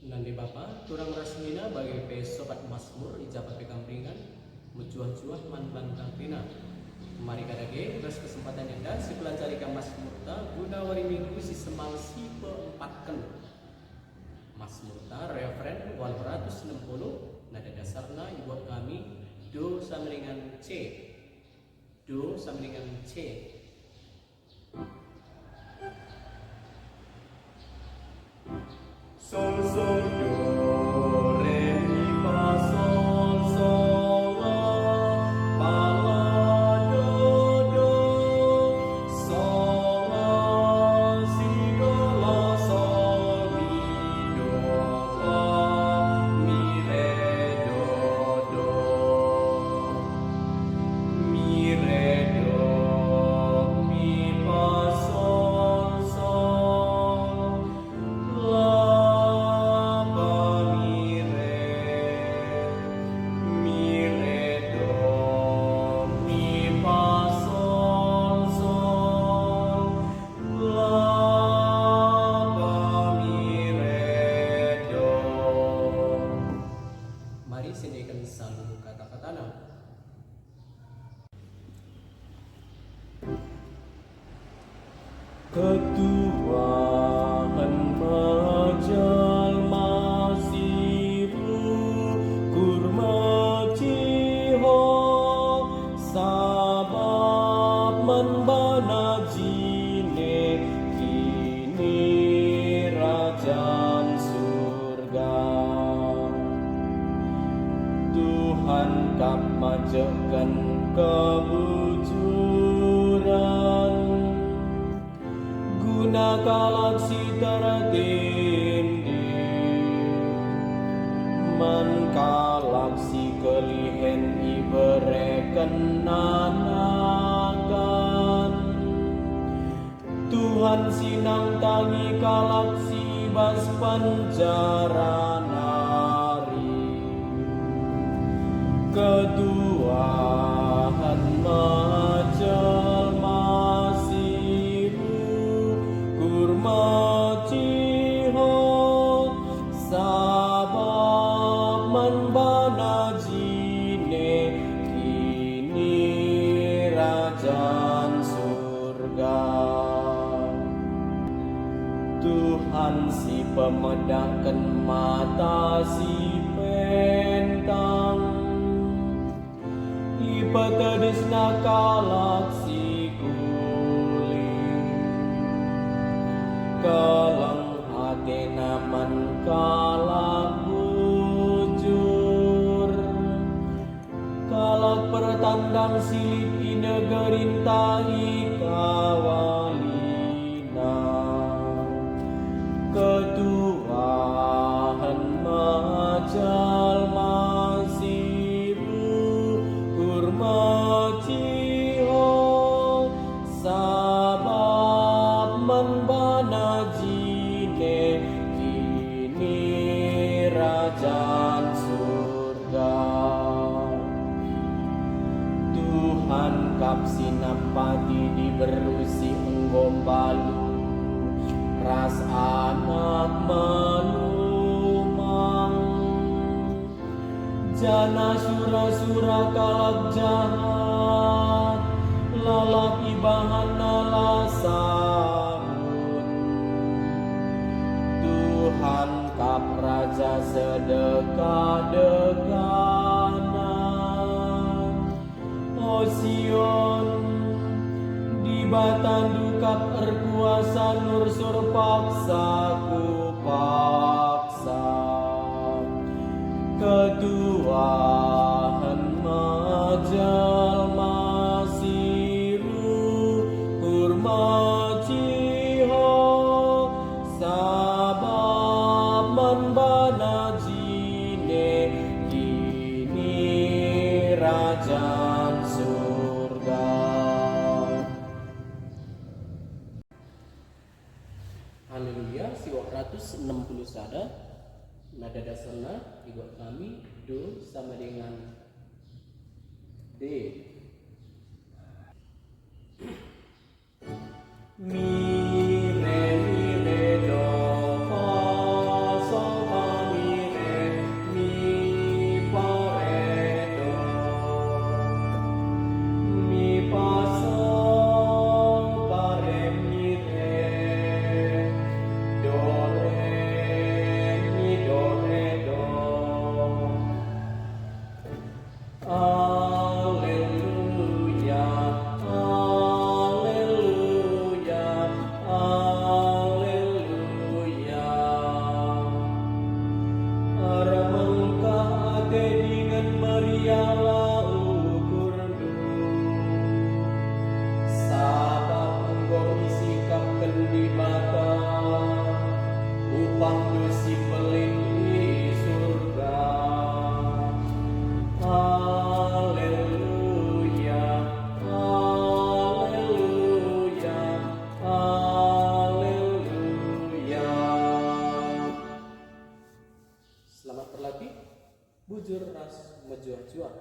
Nandi Bapa, turang rasmina bagi sobat Mazmur ijabat pekampingan mujuah-juah man bantang pina. Mari kadage beras kesempatan enda si pelajari ka Mazmurta guna wari minggu si semal si peempatkan. Mazmurta referen 860 nada dasarna ibuat kami do samaringan C. Do samaringan C. Sol sol do re mi fa sol sol la fa la do sol la si do la sol mi do fa mi re do mi re do mi fa sol sol la Ketuaan majelma siru kurma ciho sabab menbana jine kini Rajaan surga. Tuhan kap majekan kebujuran guna galaksi tertindih man galaksi kelihen ibereken nanakan Tuhan sinang tangi galaksi bas penjara nari keduaan majelma ciho sabab menbana jine kini Rajaan surga. Tuhan si pemedahkan mata si pentang ipetedisna galaksi kalang hati naman kalak bujur kalak pertandang silip inegerintai kawalina ketuaan majalma siru kurma ciho sabab menbana jine kini Rajaan surga. Tuhan kap sinampati diberusi enggombalu ras anak menumang jana sura-sura kalak jahat lalaki bahana lasamun Tuhan kap raja sedekah-dekanan O Sion di batandu kap erkuasa nur sur paksa ku paksa ketuaan majelma siru kurma ciho sabab menbana jine kini Rajaan surga. Haleluya, siwak 160 sada nada dasarna ibuat kami do sama dengan D. Mi re do fa sol fa Waktu si pelin di surga. Haleluya, haleluya, haleluya. Selamat berlatih, bujur ras mejuah-juah.